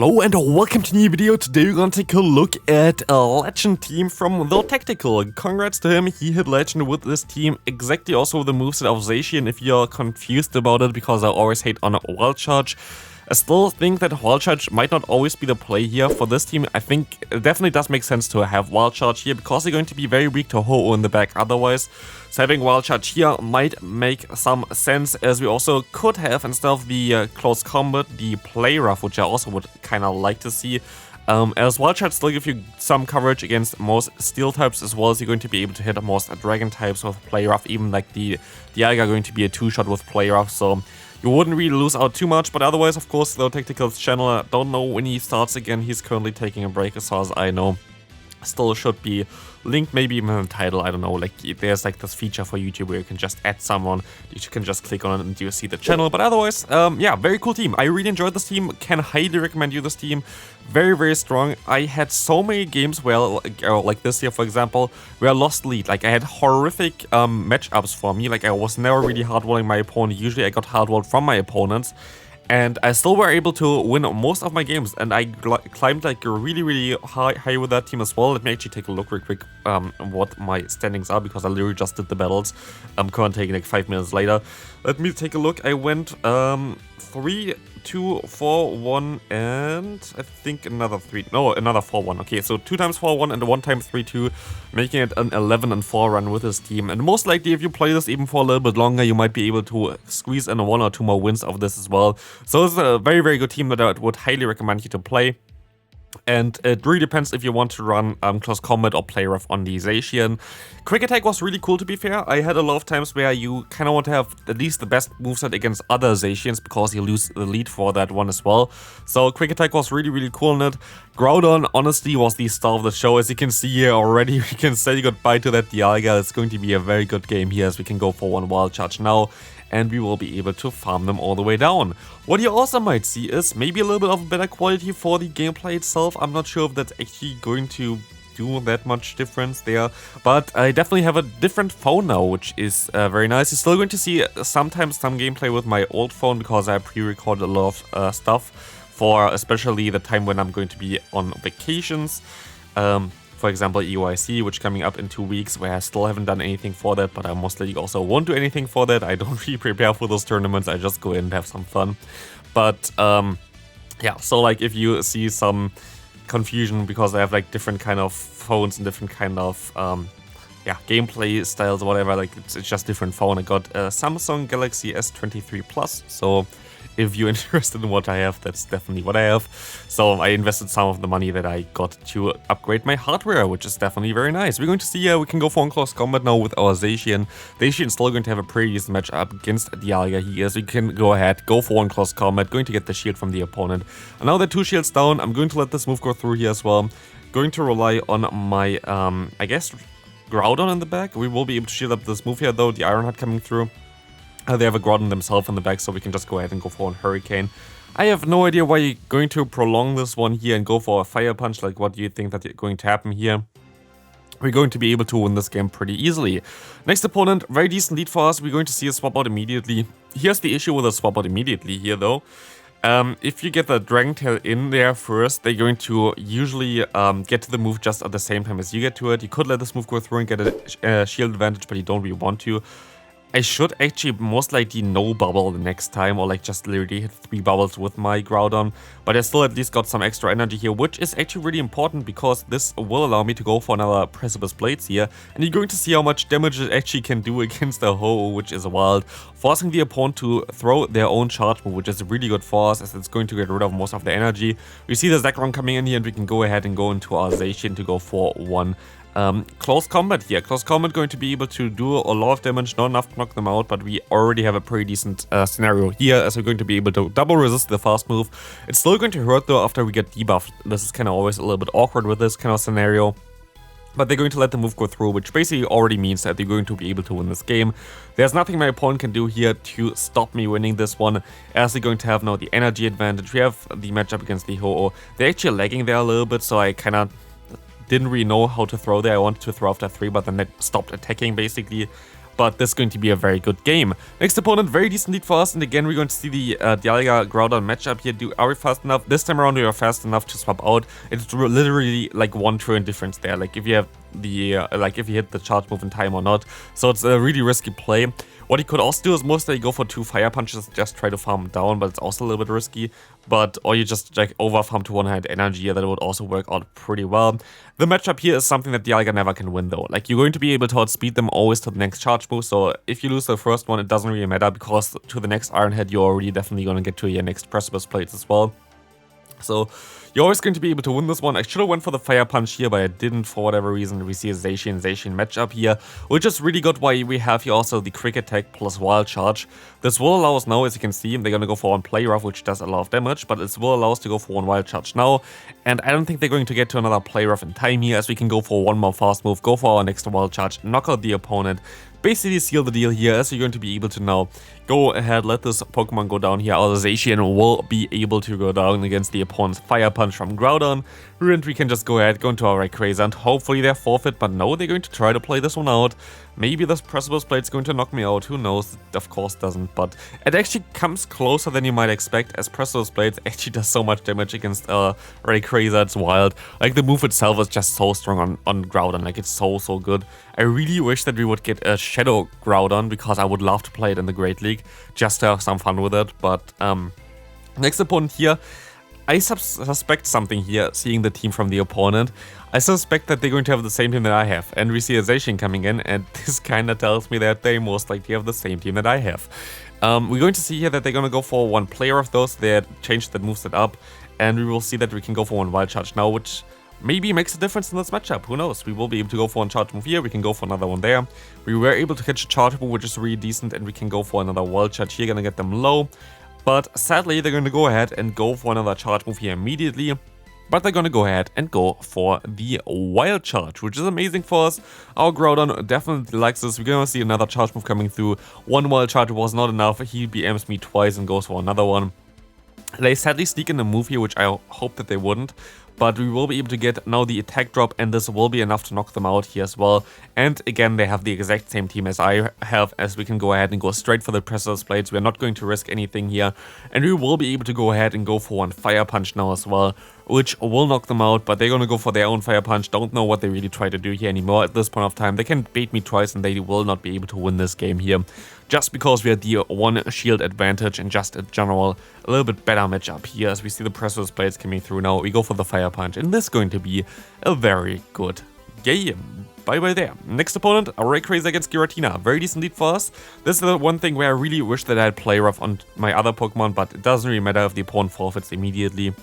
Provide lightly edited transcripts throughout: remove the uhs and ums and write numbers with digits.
Hello and welcome to a new video. Today we're gonna take a look at a legend team from The Tactical. Congrats to him, he hit legend with this team, exactly also the moveset of Zacian if you're confused about it, because I always hate on Wild Charge. I still think that Wild Charge might not always be the play here for this team. I think it definitely does make sense to have Wild Charge here because they're going to be very weak to Ho-Oh in the back otherwise. So having Wild Charge here might make some sense, as we also could have, instead of the close combat, the play rough, which I also would kind of like to see. As Wild Charge still give you some coverage against most steel types, as well as you're going to be able to hit most dragon types with play rough, even like the Dialga going to be a 2-shot with play rough, so you wouldn't really lose out too much. But otherwise, of course, The Tactical's channel, I don't know when he starts again. He's currently taking a break as far as I know. Still should be linked, maybe even in the title, I don't know, like there's like this feature for YouTube where you can just add someone, you can just click on it and you see the channel. But otherwise, yeah, very cool team. I really enjoyed this team, can highly recommend you this team. Very, very strong. I had so many games where, like this here for example, where I lost lead. Like I had horrific matchups for me, like I was never really hardwalling my opponent. Usually I got hardwalled from my opponents. And I still were able to win most of my games, and I climbed like really, really high with that team as well. Let me actually take a look real quick what my standings are, because I literally just did the battles. I'm currently taking like 5 minutes later. Let me take a look. I went 3, 2, 4, 1, and I think another 4-1. Okay, so 2 times 4-1 and 1 times 3-2, making it an 11-4 run with this team. And most likely, if you play this even for a little bit longer, you might be able to squeeze in 1 or 2 more wins of this as well. So it's a very, very good team that I would highly recommend you to play. And it really depends if you want to run close combat or play rough on the Zacian. Quick attack was really cool, to be fair. I had a lot of times where you kind of want to have at least the best moveset against other Zacians, because you lose the lead for that one as well. So quick attack was really, really cool in it. Groudon honestly was the star of the show. As you can see here already, we can say goodbye to that Dialga. It's going to be a very good game here, as we can go for 1 Wild Charge now, and we will be able to farm them all the way down. What you also might see is maybe a little bit of better quality for the gameplay itself. I'm not sure if that's actually going to do that much difference there, but I definitely have a different phone now, which is very nice. You're still going to see sometimes some gameplay with my old phone, because I pre-recorded a lot of stuff for especially the time when I'm going to be on vacations. For example, EYC, which coming up in 2 weeks, where I still haven't done anything for that, but I mostly also won't do anything for that. I don't really prepare for those tournaments, I just go in and have some fun. But yeah, so like if you see some confusion because I have like different kind of phones and different kind of yeah, gameplay styles or whatever, like it's just different phone. I got a Samsung Galaxy S23 Plus, so if you're interested in what I have, that's definitely what I have. So I invested some of the money that I got to upgrade my hardware, which is definitely very nice. We're going to see, we can go for 1 close combat now with our Zacian. Zacian is still going to have a pretty decent matchup against Dialga here, so we can go ahead, go for 1 close combat, going to get the shield from the opponent. And now that 2 shields down, I'm going to let this move go through here as well. Going to rely on my, I guess, Groudon in the back. We will be able to shield up this move here though, the Iron Heart coming through. They have a Groudon themselves in the back, so we can just go ahead and go for 1 Hurricane. I have no idea why you're going to prolong this one here and go for a Fire Punch. Like, what do you think that's going to happen here? We're going to be able to win this game pretty easily. Next opponent, very decent lead for us. We're going to see a swap out immediately. Here's the issue with a swap out immediately here though. If you get the Dragon Tail in there first, they're going to usually get to the move just at the same time as you get to it. You could let this move go through and get a shield advantage, but you don't really want to. I should actually most likely no bubble the next time, or like just literally hit 3 bubbles with my Groudon, but I still at least got some extra energy here, which is actually really important, because this will allow me to go for another Precipice Blades here, and you're going to see how much damage it actually can do against the Ho-Oh, which is wild, forcing the opponent to throw their own charge move, which is really good for us, as it's going to get rid of most of the energy. We see the Zekrom coming in here, and we can go ahead and go into our Zacian to go for 1 close combat here. Close combat going to be able to do a lot of damage, not enough to knock them out, but we already have a pretty decent scenario here, as we're going to be able to double resist the fast move. It's still going to hurt though after we get debuffed. This is kind of always a little bit awkward with this kind of scenario. But they're going to let the move go through, which basically already means that they're going to be able to win this game. There's nothing my opponent can do here to stop me winning this one, as they're going to have now the energy advantage. We have the matchup against the Ho-Oh. They're actually lagging there a little bit, so I kind of didn't really know how to throw there. I wanted to throw after 3, but then they stopped attacking basically. but this is going to be a very good game. Next opponent, very decent lead for us, and again we're going to see the Dialga Groudon matchup here. Are we fast enough? This time around we are fast enough to swap out. It's literally like 1 turn difference there, like if you have the if you hit the charge move in time or not. So it's a really risky play. What he could also do is mostly go for 2 fire punches, just try to farm down, but it's also a little bit risky. But or you just like over farm to one-hand energy, that would also work out pretty well. The matchup here is something that Dialga never can win though. Like you're going to be able to outspeed them always to the next charge move. So if you lose the first one, it doesn't really matter, because to the next Iron Head you're already definitely gonna get to your next Precipice Plates as well. So you're always going to be able to win this one. I should have went for the Fire Punch here, but I didn't for whatever reason. We see a Zacian matchup here, which is really good. Why we have here also the Quick Attack plus Wild Charge. This will allow us now, as you can see, they're going to go for 1 Play Rough, which does a lot of damage, but it will allow us to go for 1 Wild Charge now. And I don't think they're going to get to another Play Rough in time here, as we can go for 1 more Fast Move, go for our next Wild Charge, knock out the opponent, basically seal the deal here, as you're going to be able to now go ahead, let this Pokemon go down here. Our Zacian will be able to go down against the opponent's Fire Punch from Groudon, and we can just go ahead, go into our Rayquaza, and hopefully they're forfeit, but no, they're going to try to play this one out. Maybe this Precipice Plate's going to knock me out, who knows, it of course doesn't, but it actually comes closer than you might expect, as Precipice Plate actually does so much damage against Rayquaza, it's wild. Like the move itself is just so strong on Groudon, like it's so good. I really wish that we would get a Shadow Groudon, because I would love to play it in the Great League, just to have some fun with it, but next opponent here, I suspect something here, seeing the team from the opponent. I suspect that they're going to have the same team that I have, and we see a Zacian coming in, and this kinda tells me that they most likely have the same team that I have. We're going to see here that they're gonna go for 1 player of those, they changed the moveset up, and we will see that we can go for 1 Wild Charge now, which maybe makes a difference in this matchup, who knows. We will be able to go for 1 charge move here, we can go for another one there. We were able to catch a charge move, which is really decent, and we can go for another Wild Charge here, gonna get them low. But sadly, they're gonna go ahead and go for another charge move here immediately. But they're gonna go ahead and go for the Wild Charge, which is amazing for us. Our Groudon definitely likes this. We're gonna see another charge move coming through. 1 Wild Charge was not enough, he BMs me twice and goes for another one. They sadly sneak in a move here, which I hope that they wouldn't. But we will be able to get now the attack drop, and this will be enough to knock them out here as well. And again, they have the exact same team as I have, as we can go ahead and go straight for the Precipice Plates. We're not going to risk anything here, and we will be able to go ahead and go for 1 Fire Punch now as well, which will knock them out, but they're gonna go for their own Fire Punch. Don't know what they really try to do here anymore at this point of time. They can bait me twice, and they will not be able to win this game here, just because we had the 1 shield advantage and just in general a little bit better matchup here. As we see the Precipice Plates coming through now, we go for the Fire Punch, and this is going to be a very good game. Bye-bye there. Next opponent, a Rayquaza against Giratina. Very decent lead for us. This is the one thing where I really wish that I had Play Rough on my other Pokemon, but it doesn't really matter if the opponent forfeits immediately.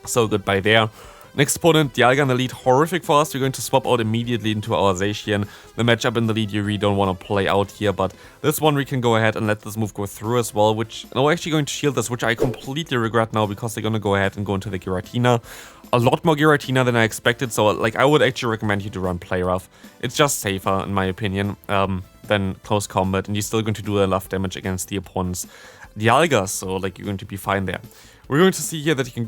So goodbye there. Next opponent, Dialga in the lead, horrific for us. We're going to swap out immediately into our Zacian. The matchup in the lead you really don't want to play out here, but this one we can go ahead and let this move go through as well, which, no, we're actually going to shield this, which I completely regret now, because they're going to go ahead and go into the Giratina. A lot more Giratina than I expected, so like I would actually recommend you to run Play Rough. It's just safer, in my opinion, than close combat, and you're still going to do enough damage against the opponent's Dialga, so like you're going to be fine there. We're going to see here that I can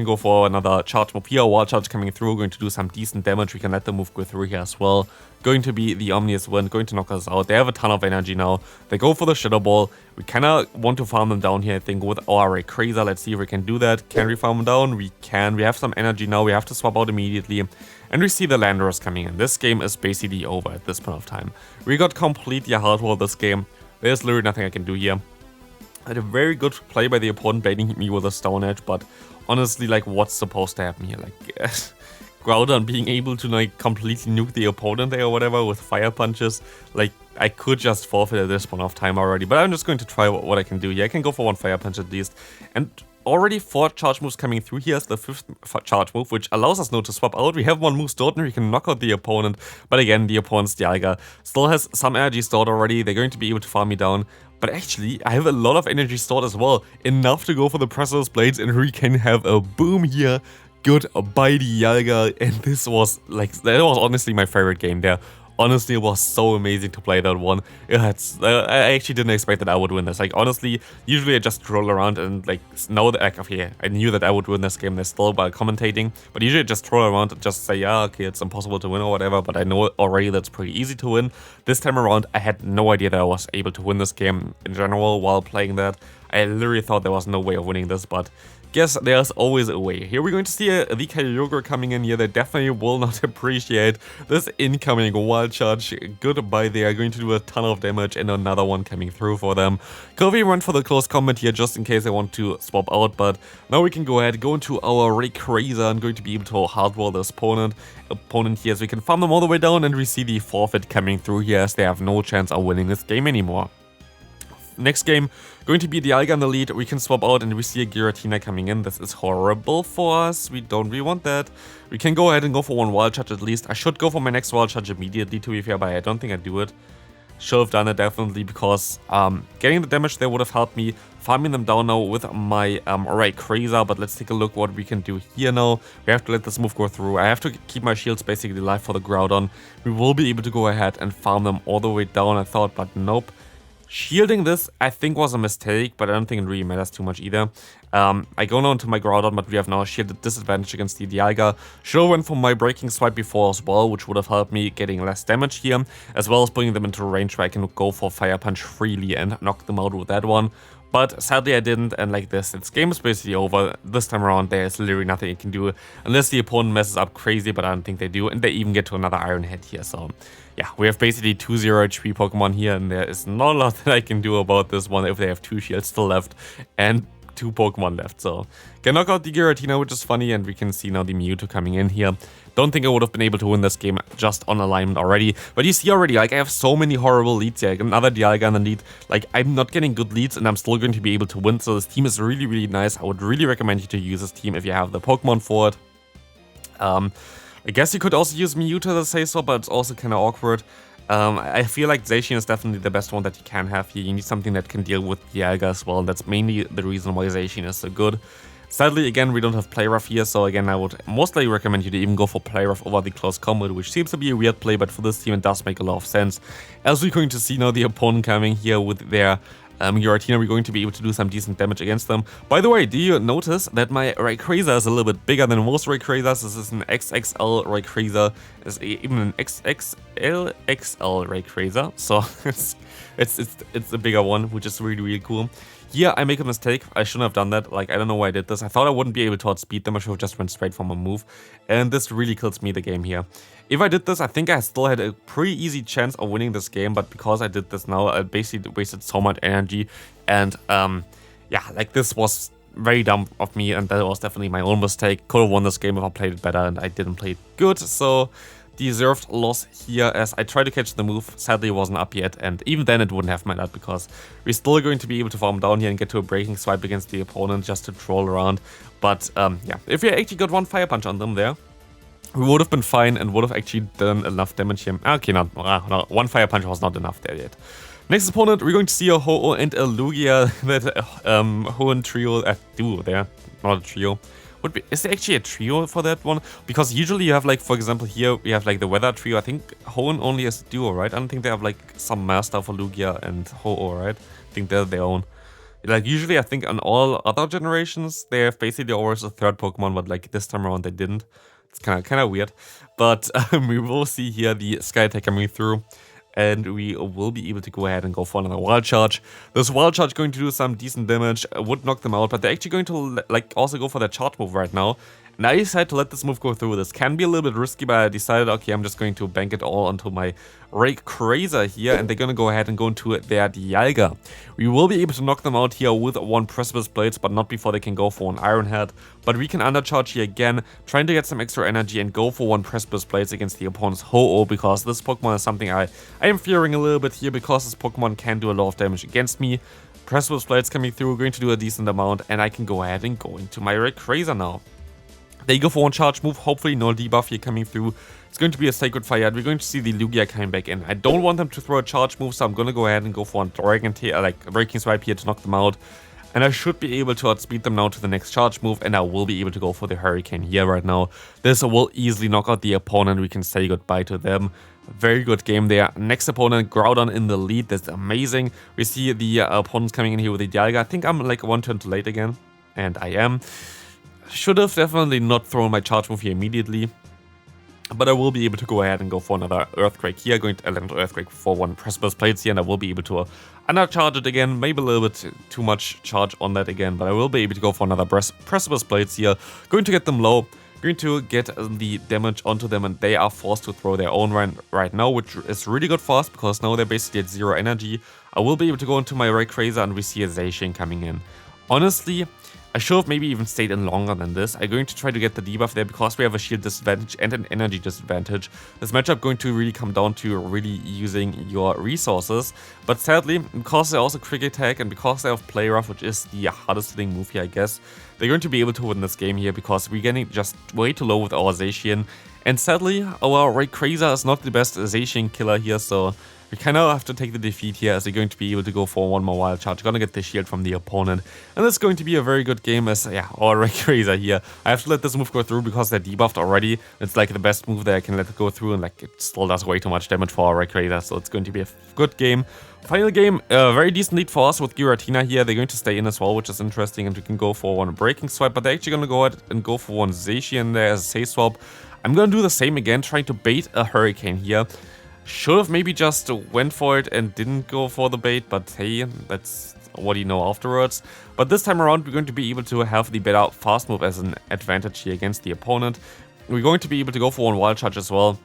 go for another charge move here, Wild Charge coming through, going to do some decent damage. We can let the move go through here as well. Going to be the Omnius Wind, going to knock us out. They have a ton of energy now. They go for the Shadow Ball. We kind of want to farm them down here, I think, with our Rayquaza. Let's see if we can do that. Can we farm them down? We can. We have some energy now. We have to swap out immediately. And we see the Landorus coming in. This game is basically over at this point of time. We got completely hardware this game. There's literally nothing I can do here. I had a very good play by the opponent, baiting me with a Stone Edge, but honestly, like, what's supposed to happen here? Like, Groudon being able to, like, completely nuke the opponent there or whatever with Fire Punches, like, I could just forfeit at this point of time already, but I'm just going to try what I can do here. I can go for 1 Fire Punch at least, and already 4 charge moves coming through. Here's the 5th charge move, which allows us now to swap out. We have 1 move stored and we can knock out the opponent, but again, the opponent's Dialga still has some energy stored already. They're going to be able to farm me down. But actually, I have a lot of energy stored as well. Enough to go for the Precipice Blades, and we can have a boom here. Goodbye, Dialga. And this was, like, that was honestly my favorite game there. honestly, it was so amazing to play that one. I actually didn't expect that I would win this. Like, honestly, usually I just troll around and, like, know that, like, okay, I knew that I would win this game still by commentating. But usually I just troll around and just say, yeah, okay, it's impossible to win or whatever. But I know already that's pretty easy to win. This time around, I had no idea that I was able to win this game in general while playing that. I literally thought there was no way of winning this, but guess there's always a way. Here we're going to see the Kyogre coming in here. They definitely will not appreciate this incoming wild charge. Goodbye, they are going to do a ton of damage and another one coming through for them. Kaiwei went for the close combat here just in case they want to swap out, but now we can go ahead, go into our Rayquaza and going to be able to hardwall this opponent here, so we can farm them all the way down, and we see the forfeit coming through here as they have no chance of winning this game anymore. Next game, going to be the Dialga in the lead. We can swap out and we see a Giratina coming in. This is horrible for us. We don't really want that. We can go ahead and go for one Wild Charge at least. I should go for my next Wild Charge immediately, to be fair, but I don't think I do it. Should have done it definitely, because getting the damage there would have helped me. Farming them down now with my Rayquaza, but let's take a look what we can do here now. We have to let this move go through. I have to keep my shields basically alive for the Groudon. We will be able to go ahead and farm them all the way down, I thought, but nope. Shielding this, I think, was a mistake, but I don't think it really matters too much either. I go now into my Groudon, but we have now a shielded disadvantage against the Dialga. Should have went for my Breaking Swipe before as well, which would have helped me getting less damage here, as well as bringing them into a range where I can go for Fire Punch freely and knock them out with that one. But sadly I didn't, and like this game is basically over. This time around there's literally nothing you can do unless the opponent messes up crazy, but I don't think they do, and they even get to another Iron Head here. So yeah, we have basically 2 0 HP Pokemon here, and there is not a lot that I can do about this one if they have 2 shields still left and 2 Pokemon left. So can knock out the Giratina, which is funny, and we can see now the Mewtwo coming in here. Don't think I would have been able to win this game just on alignment already, but you see already, like, I have so many horrible leads here. Another Dialga in the lead. Like, I'm not getting good leads and I'm still going to be able to win, so this team is really, really nice. I would really recommend you to use this team if you have the Pokemon for it. I guess you could also use Mewtwo to say so, but it's also kind of awkward. I feel like Zacian is definitely the best one that you can have here. You need something that can deal with Dialga as well, and that's mainly the reason why Zacian is so good. Sadly, again, we don't have Play Rough here, so again, I would mostly recommend you to even go for Play Rough over the Close Combat, which seems to be a weird play, but for this team it does make a lot of sense. As we're going to see now the opponent coming here with their Giratina, we're going to be able to do some decent damage against them. By the way, do you notice that my Rayquaza is a little bit bigger than most Rayquazas? This is an XXL Rayquaza, it's even an XXL XL Rayquaza, so it's a bigger one, which is really, really cool. Here, I make a mistake. I shouldn't have done that. Like, I don't know why I did this. I thought I wouldn't be able to outspeed them. I should have just went straight for my move. And this really kills me the game here. If I did this, I think I still had a pretty easy chance of winning this game. But because I did this now, I basically wasted so much energy. And, yeah, like, this was very dumb of me. And that was definitely my own mistake. Could have won this game if I played it better. And I didn't play it good. So deserved loss here, as I tried to catch the move. Sadly, it wasn't up yet, and even then it wouldn't have mattered because we're still going to be able to farm down here and get to a Breaking Swipe against the opponent just to troll around. But yeah, if we actually got one Fire Punch on them there, we would have been fine and would have actually done enough damage here. Okay, no, one Fire Punch was not enough there yet. Next opponent, we're going to see a Ho-Oh and a Lugia. That Ho-Oh trio, duo there, not a trio. Is there actually a trio for that one? Because usually you have, like, for example, here we have like the Weather Trio. I think Hoenn only has a duo, right? I don't think they have like some master for Lugia and Ho-Oh, right? I think they're their own. Like, usually I think on all other generations they have basically always a third Pokemon, but like this time around they didn't. It's kind of weird. But we will see here the Sky Attack coming through. And we will be able to go ahead and go for another Wild Charge. This Wild Charge going to do some decent damage, would knock them out, but they're actually going to like also go for their charge move right now. And I decided to let this move go through. This can be a little bit risky, but I decided, okay, I'm just going to bank it all onto my Rayquaza here, and they're going to go ahead and go into their Dialga. We will be able to knock them out here with one Precipice Blades, but not before they can go for an Iron Head. But we can undercharge here again, trying to get some extra energy and go for one Precipice Blades against the opponent's Ho-Oh, because this Pokemon is something I am fearing a little bit here, because this Pokemon can do a lot of damage against me. Precipice Blades coming through, going to do a decent amount, and I can go ahead and go into my Rayquaza now. They go for one charge move, hopefully no debuff here coming through. It's going to be a Sacred Fire. We're going to see the Lugia coming back in. I don't want them to throw a charge move, so I'm going to go ahead and go for one Dragon Tail, like Breaking Swipe here to knock them out. And I should be able to outspeed them now to the next charge move, and I will be able to go for the Hurricane here right now. This will easily knock out the opponent. We can say goodbye to them. Very good game there. Next opponent, Groudon in the lead. That's amazing. We see the opponents coming in here with the Dialga. I think I'm like one turn too late again. And I am. Should have definitely not thrown my charge move here immediately. But I will be able to go ahead and go for another Earthquake here. Going to land Earthquake for one Precipice Blades here. And I will be able to undercharge it again. Maybe a little bit too much charge on that again. But I will be able to go for another Precipice Blades here. Going to get them low. Going to get the damage onto them, and they are forced to throw their own right now, which is really good for us because now they're basically at 0 energy. I will be able to go into my Rayquaza, and we see a Zacian coming in. Honestly, I should have maybe even stayed in longer than this. I'm going to try to get the debuff there because we have a shield disadvantage and an energy disadvantage. This matchup going to really come down to really using your resources. But sadly, because they also Quick Attack and because they have Play Rough, which is the hardest hitting move here, I guess, they're going to be able to win this game here because we're getting just way too low with our Zacian. And sadly, our Rayquaza is not the best Zacian killer here, so we kind of have to take the defeat here as we're going to be able to go for one more Wild Charge. Gonna get the shield from the opponent. And it's going to be a very good game as, yeah, our Rayquaza here. I have to let this move go through because they're debuffed already. It's like the best move that I can let it go through, and like it still does way too much damage for our Rayquaza, so it's going to be a good game. Final game, very decent lead for us with Giratina here. They're going to stay in as well, which is interesting, and we can go for one Breaking Swipe, but they're actually going to go ahead and go for one Zacian there as a safe swap. I'm going to do the same again, trying to bait a Hurricane here. Should have maybe just went for it and didn't go for the bait, but hey, that's what you know afterwards. But this time around, we're going to be able to have the better fast move as an advantage here against the opponent. We're going to be able to go for one Wild Charge as well.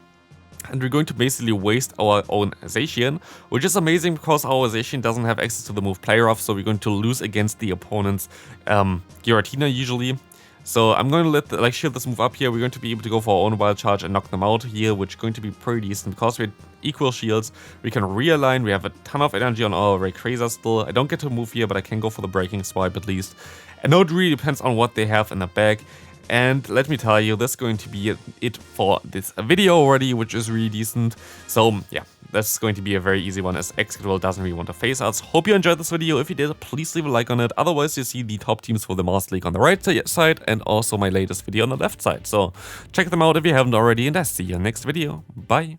And we're going to basically waste our own Zacian, which is amazing because our Zacian doesn't have access to the move Play Rough, so we're going to lose against the opponent's Giratina usually. So I'm going to let shield this move up here. We're going to be able to go for our own Wild Charge and knock them out here, which is going to be pretty decent because we have equal shields. We can realign. We have a ton of energy on our Rayquaza still. I don't get to move here, but I can go for the Breaking Swipe at least. And now it really depends on what they have in the bag. And let me tell you, this is going to be it for this video already, which is really decent. So yeah, that's going to be a very easy one as Excadrill doesn't really want to face us. Hope you enjoyed this video. If you did, please leave a like on it. Otherwise, you see the top teams for the Master League on the right side and also my latest video on the left side. So check them out if you haven't already, and I'll see you in the next video. Bye.